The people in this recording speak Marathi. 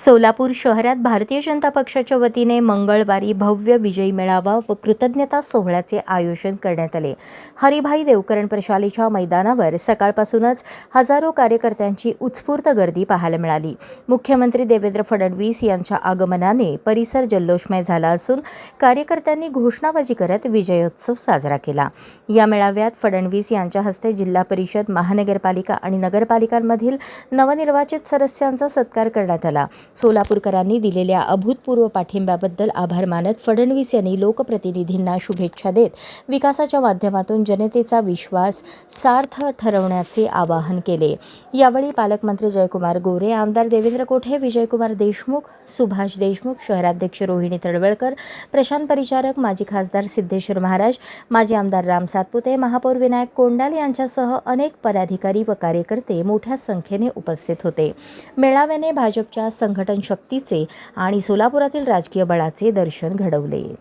सोलापूर शहरात भारतीय जनता पक्षाच्या वतीने मंगळवारी भव्य विजयी मेळावा व कृतज्ञता सोहळ्याचे आयोजन करण्यात आले. हरिभाई देवकरण प्रशालेच्या मैदानावर सकाळपासूनच हजारो कार्यकर्त्यांची उत्स्फूर्त गर्दी पाहायला मिळाली. मुख्यमंत्री देवेंद्र फडणवीस यांच्या आगमनाने परिसर जल्लोषमय झाला असून कार्यकर्त्यांनी घोषणाबाजी करत विजयोत्सव साजरा केला. या मेळाव्यात फडणवीस यांच्या हस्ते जिल्हा परिषद, महानगरपालिका आणि नगरपालिकांमधील नवनिर्वाचित सदस्यांचा सत्कार करण्यात आला. सोलापूरकरांनी दिलेल्या अभूतपूर्व पाठिंब्याबद्दल आभार मानत फडणवीस यांनी लोकप्रतिनिधींना शुभेच्छा देत विकासाच्या माध्यमातून जनतेचा विश्वास सार्थ ठरवण्याचे आवाहन केले. यावेळी पालकमंत्री जयकुमार गोरे, आमदार देवेंद्र कोठे, विजयकुमार देशमुख, सुभाष देशमुख, शहराध्यक्ष रोहिणी तळवळकर, प्रशांत परिचारक, माजी खासदार सिद्धेश्वर महाराज, माजी आमदार राम सातपुते, महापौर विनायक कोंडाल यांच्यासह अनेक पदाधिकारी व कार्यकर्ते मोठ्या संख्येने उपस्थित होते. मेळाव्याने भाजपच्या संघटन शक्तीचे आणि सोलापुरातील राजकीय बळाचे दर्शन घडवले.